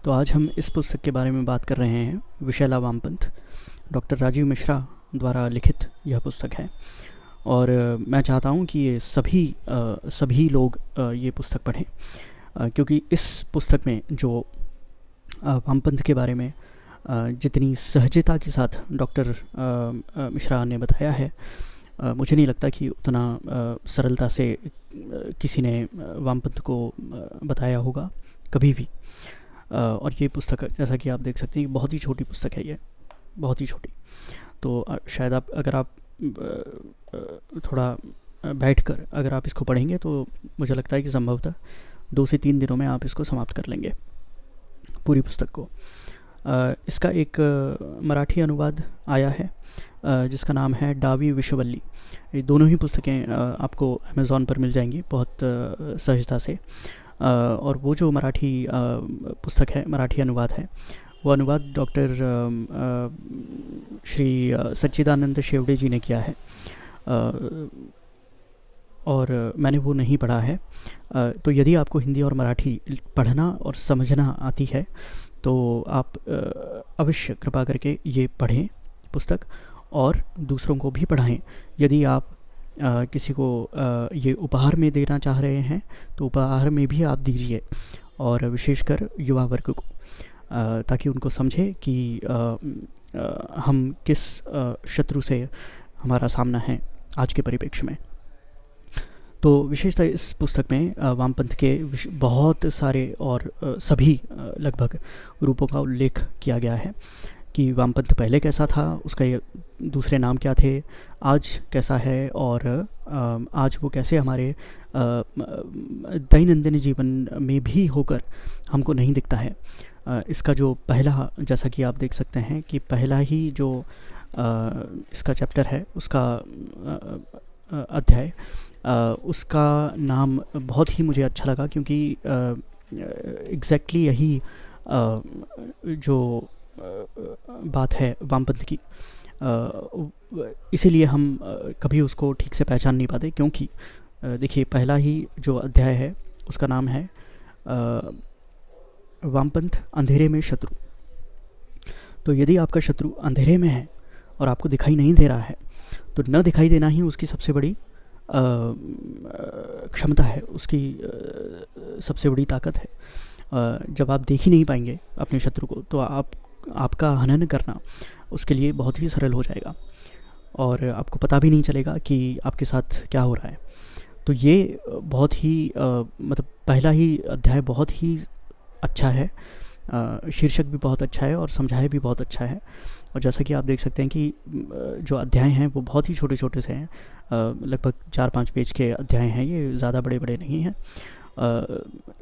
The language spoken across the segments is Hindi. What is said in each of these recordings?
तो आज हम इस पुस्तक के बारे में बात कर रहे हैं, विषैला वामपंथ। डॉक्टर राजीव मिश्रा द्वारा लिखित यह पुस्तक है और मैं चाहता हूँ कि ये सभी लोग ये पुस्तक पढ़ें, क्योंकि इस पुस्तक में जो वामपंथ के बारे में जितनी सहजता के साथ डॉक्टर मिश्रा ने बताया है, मुझे नहीं लगता कि उतना सरलता से किसी ने वामपंथ को बताया होगा कभी भी। और ये पुस्तक, जैसा कि आप देख सकते हैं, बहुत ही छोटी पुस्तक है, ये बहुत ही छोटी। तो शायद अगर आप थोड़ा बैठकर अगर आप इसको पढ़ेंगे तो मुझे लगता है कि संभवतः 2 से 3 दिनों में आप इसको समाप्त कर लेंगे, पूरी पुस्तक को। इसका एक मराठी अनुवाद आया है जिसका नाम है डावी विश्ववल्ली। ये दोनों ही पुस्तकें आपको अमेज़ॉन पर मिल जाएंगी बहुत सहजता से। और वो जो मराठी पुस्तक है, मराठी अनुवाद है, वो अनुवाद डॉक्टर श्री सच्चिदानंद शेवड़े जी ने किया है और मैंने वो नहीं पढ़ा है। तो यदि आपको हिंदी और मराठी पढ़ना और समझना आती है तो आप अवश्य कृपा करके ये पढ़ें पुस्तक और दूसरों को भी पढ़ाएं। यदि आप किसी को ये उपहार में देना चाह रहे हैं तो उपहार में भी आप दीजिए, और विशेषकर युवा वर्ग को, ताकि उनको समझे कि हम किस शत्रु से हमारा सामना है आज के परिप्रेक्ष्य में। तो विशेषतः इस पुस्तक में वामपंथ के बहुत सारे और सभी लगभग रूपों का उल्लेख किया गया है कि वामपंथ पहले कैसा था, उसका ये दूसरे नाम क्या थे, आज कैसा है, और आज वो कैसे हमारे दैनंदिन जीवन में भी होकर हमको नहीं दिखता है। इसका जो पहला, जैसा कि आप देख सकते हैं कि पहला ही जो इसका चैप्टर है, उसका अध्याय, उसका नाम बहुत ही मुझे अच्छा लगा, क्योंकि एग्जैक्टली यही जो बात है वामपंथ की, इसीलिए हम कभी उसको ठीक से पहचान नहीं पाते। क्योंकि देखिए, पहला ही जो अध्याय है उसका नाम है वामपंथ अंधेरे में शत्रु। तो यदि आपका शत्रु अंधेरे में है और आपको दिखाई नहीं दे रहा है, तो न दिखाई देना ही उसकी सबसे बड़ी क्षमता है, उसकी सबसे बड़ी ताकत है। जब आप देख ही नहीं पाएंगे अपने शत्रु को, तो आपका हनन करना उसके लिए बहुत ही सरल हो जाएगा और आपको पता भी नहीं चलेगा कि आपके साथ क्या हो रहा है। तो ये बहुत ही मतलब पहला ही अध्याय बहुत ही अच्छा है, शीर्षक भी बहुत अच्छा है और समझाया भी बहुत अच्छा है। और जैसा कि आप देख सकते हैं कि जो अध्याय हैं वो बहुत ही छोटे छोटे से हैं, लगभग 4-5 पेज के अध्याय हैं, ये ज़्यादा बड़े बड़े नहीं हैं।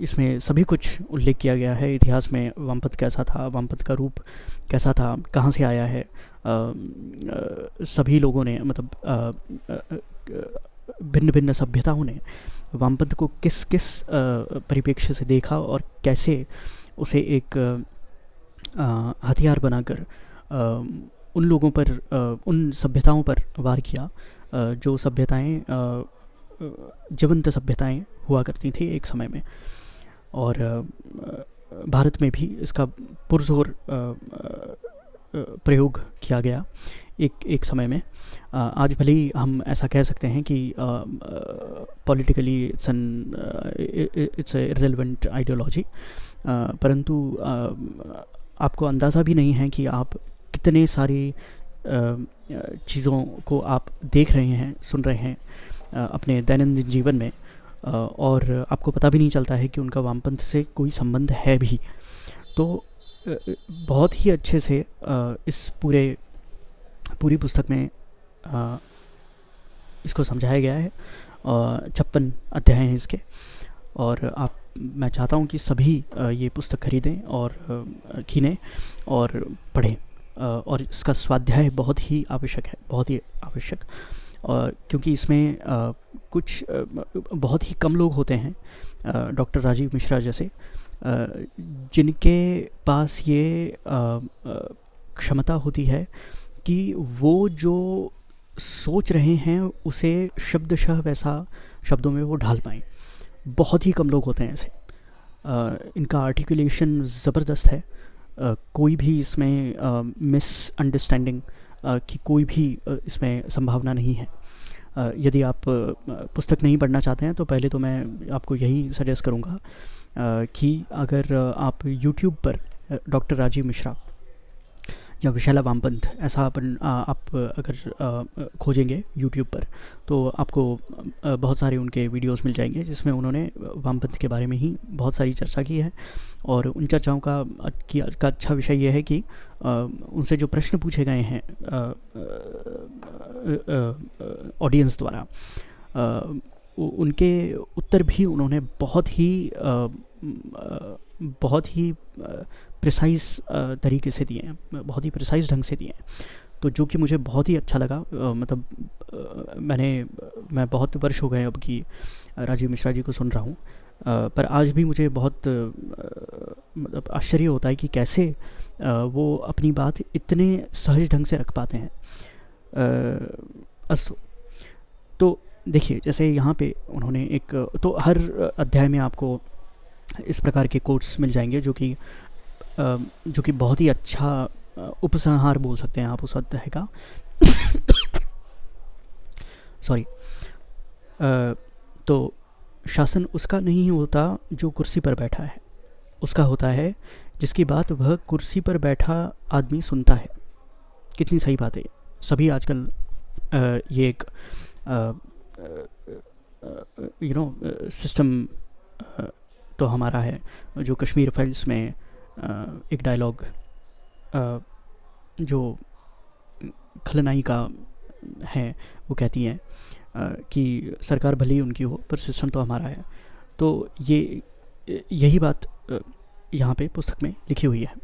इसमें सभी कुछ उल्लेख किया गया है, इतिहास में वामपंथ कैसा था, वामपंथ का रूप कैसा था, कहाँ से आया है। सभी लोगों ने, मतलब भिन्न भिन्न सभ्यताओं ने वामपंथ को किस किस परिप्रेक्ष्य से देखा और कैसे उसे एक हथियार बनाकर उन लोगों पर, उन सभ्यताओं पर वार किया जो सभ्यताएं जीवंत सभ्यताएं हुआ करती थी एक समय में। और भारत में भी इसका पुरजोर प्रयोग किया गया एक समय में। आज भले ही हम ऐसा कह सकते हैं कि politically it's a irrelevant ideology, परंतु आपको अंदाज़ा भी नहीं है कि आप कितने सारी चीज़ों को आप देख रहे हैं, सुन रहे हैं अपने दैनंदिन जीवन में, और आपको पता भी नहीं चलता है कि उनका वामपंथ से कोई संबंध है भी। तो बहुत ही अच्छे से इस पूरी पुस्तक में इसको समझाया गया है। 56 अध्याय हैं इसके, और मैं चाहता हूँ कि सभी ये पुस्तक खरीदें और कीनें और पढ़ें। और इसका स्वाध्याय बहुत ही आवश्यक है, बहुत ही आवश्यक, क्योंकि इसमें कुछ बहुत ही कम लोग होते हैं, डॉक्टर राजीव मिश्रा जैसे, जिनके पास ये क्षमता होती है कि वो जो सोच रहे हैं उसे शब्दशः वैसा शब्दों में वो ढाल पाएँ। बहुत ही कम लोग होते हैं ऐसे। इनका आर्टिकुलेशन ज़बरदस्त है। कोई भी इसमें मिसअंडरस्टैंडिंग की कोई भी इसमें संभावना नहीं है। यदि आप पुस्तक नहीं पढ़ना चाहते हैं तो पहले तो मैं आपको यही सजेस्ट करूँगा कि अगर आप यूट्यूब पर डॉक्टर राजीव मिश्रा या विशाला वामपंथ ऐसा आप अगर खोजेंगे यूट्यूब पर तो आपको बहुत सारे उनके वीडियोस मिल जाएंगे जिसमें उन्होंने वामपंथ के बारे में ही बहुत सारी चर्चा की है। और उन चर्चाओं का अच्छा विषय यह है कि उनसे जो प्रश्न पूछे गए हैं ऑडियंस द्वारा, उनके उत्तर भी उन्होंने बहुत ही प्रिसाइज़ तरीके से दिए हैं, बहुत ही प्रिसाइज़ ढंग से दिए हैं। तो जो कि मुझे बहुत ही अच्छा लगा। मतलब मैं बहुत वर्ष हो गए अब कि राजीव मिश्रा जी को सुन रहा हूँ, पर आज भी मुझे बहुत मतलब आश्चर्य होता है कि कैसे वो अपनी बात इतने सहज ढंग से रख पाते हैं। अस्तु, तो देखिए जैसे यहाँ पे उन्होंने तो हर अध्याय में आपको इस प्रकार के कोट्स मिल जाएंगे जो कि बहुत ही अच्छा उपसंहार बोल सकते हैं आप उस अध्याय का। सॉरी। तो शासन उसका नहीं होता जो कुर्सी पर बैठा है, उसका होता है जिसकी बात वह कुर्सी पर बैठा आदमी सुनता है। कितनी सही बात है। सभी आजकल ये एक सिस्टम तो हमारा है जो कश्मीर फाइल्स में एक डायलॉग जो खलनायिका है वो कहती हैं कि सरकार भले ही उनकी हो पर सिस्टम तो हमारा है। तो यही बात यहाँ पे पुस्तक में लिखी हुई है।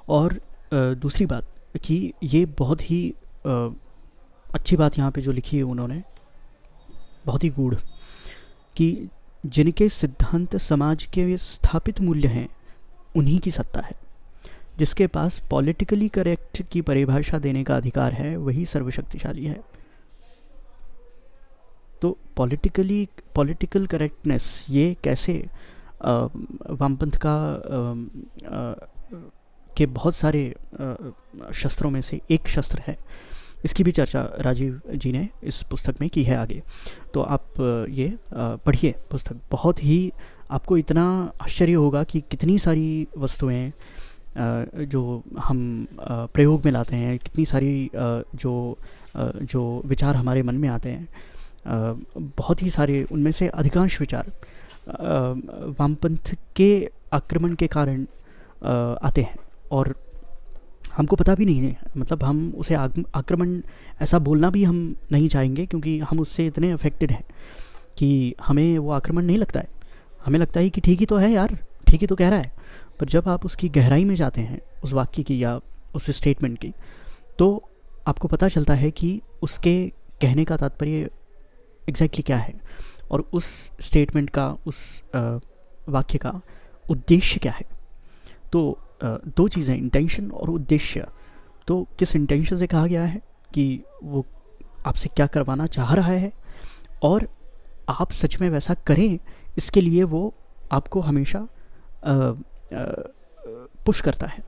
और दूसरी बात कि ये बहुत ही अच्छी बात यहाँ पे जो लिखी है उन्होंने, बहुत ही गूढ़, कि जिनके सिद्धांत समाज के स्थापित मूल्य हैं उन्हीं की सत्ता है। जिसके पास पॉलिटिकली करेक्ट की परिभाषा देने का अधिकार है वही सर्वशक्तिशाली है। तो पॉलिटिकल करेक्टनेस ये कैसे वामपंथ का के बहुत सारे शस्त्रों में से एक शस्त्र है, इसकी भी चर्चा राजीव जी ने इस पुस्तक में की है आगे। तो आप ये पढ़िए पुस्तक, बहुत ही आपको इतना आश्चर्य होगा कि कितनी सारी वस्तुएं जो हम प्रयोग में लाते हैं, कितनी सारी जो विचार हमारे मन में आते हैं, बहुत ही सारे उनमें से अधिकांश विचार वामपंथ के आक्रमण के कारण आते हैं और हमको पता भी नहीं है। मतलब हम उसे आक्रमण ऐसा बोलना भी हम नहीं चाहेंगे क्योंकि हम उससे इतने अफेक्टेड हैं कि हमें वो आक्रमण नहीं लगता है। हमें लगता है कि ठीक ही तो है यार, ठीक ही तो कह रहा है। पर जब आप उसकी गहराई में जाते हैं उस वाक्य की या उस स्टेटमेंट की, तो आपको पता चलता है कि उसके कहने का तात्पर्य एग्जैक्टली क्या है और उस स्टेटमेंट का, उस वाक्य का उद्देश्य क्या है। तो दो चीज़ें, इंटेंशन और उद्देश्य। तो किस इंटेंशन से कहा गया है कि वो आपसे क्या करवाना चाह रहा है और आप सच में वैसा करें, इसके लिए वो आपको हमेशा पुश करता है।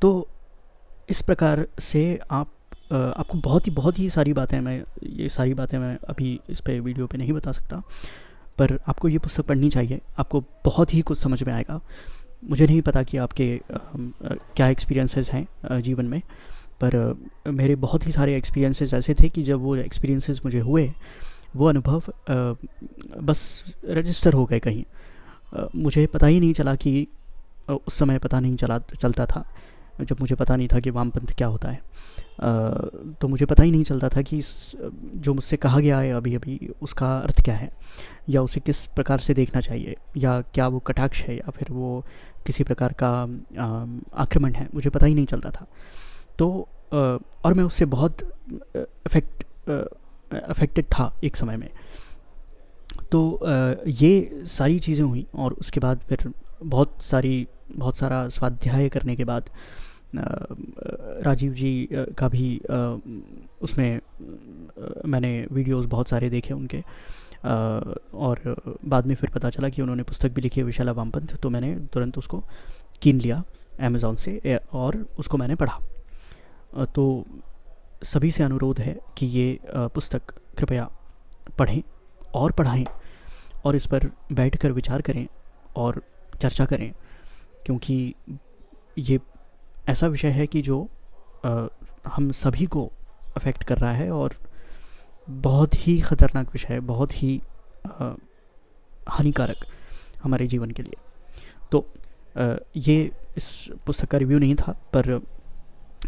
तो इस प्रकार से आपको बहुत ही सारी बातें मैं अभी इस पे वीडियो पे नहीं बता सकता, पर आपको ये पुस्तक पढ़नी चाहिए। आपको बहुत ही कुछ समझ में आएगा। मुझे नहीं पता कि आपके क्या एक्सपीरियंसेस हैं जीवन में, पर मेरे बहुत ही सारे एक्सपीरियंसेस ऐसे थे कि जब वो एक्सपीरियंसेस मुझे हुए, वो अनुभव बस रजिस्टर हो गए कहीं। मुझे पता ही नहीं चला कि उस समय पता नहीं चलता था, जब मुझे पता नहीं था कि वामपंथ क्या होता है। तो मुझे पता ही नहीं चलता था कि जो मुझसे कहा गया है अभी अभी उसका अर्थ क्या है या उसे किस प्रकार से देखना चाहिए, या क्या वो कटाक्ष है या फिर वो किसी प्रकार का आक्रमण है, मुझे पता ही नहीं चलता था। तो और मैं उससे बहुत अफेक्टेड था एक समय में। तो ये सारी चीज़ें हुई और उसके बाद फिर बहुत सारा स्वाध्याय करने के बाद राजीव जी का भी उसमें मैंने वीडियोस बहुत सारे देखे उनके। और बाद में फिर पता चला कि उन्होंने पुस्तक भी लिखी है विशाला वामपंथ, तो मैंने तुरंत उसको कीन लिया अमेज़ॉन से और उसको मैंने पढ़ा। तो सभी से अनुरोध है कि ये पुस्तक कृपया पढ़ें और पढ़ाएं और इस पर बैठकर विचार करें और चर्चा करें, क्योंकि ये ऐसा विषय है कि जो हम सभी को अफेक्ट कर रहा है और बहुत ही ख़तरनाक विषय है, बहुत ही हानिकारक हमारे जीवन के लिए। तो ये इस पुस्तक का रिव्यू नहीं था, पर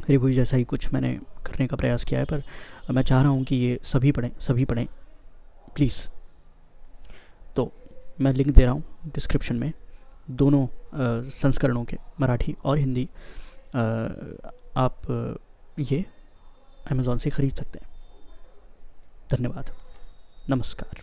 रिव्यू जैसा ही कुछ मैंने करने का प्रयास किया है, पर मैं चाह रहा हूँ कि ये सभी पढ़ें प्लीज़। तो मैं लिंक दे रहा हूँ डिस्क्रिप्शन में दोनों संस्करणों के, मराठी और हिंदी। आप ये अमेज़ॉन से ख़रीद सकते हैं। धन्यवाद, नमस्कार।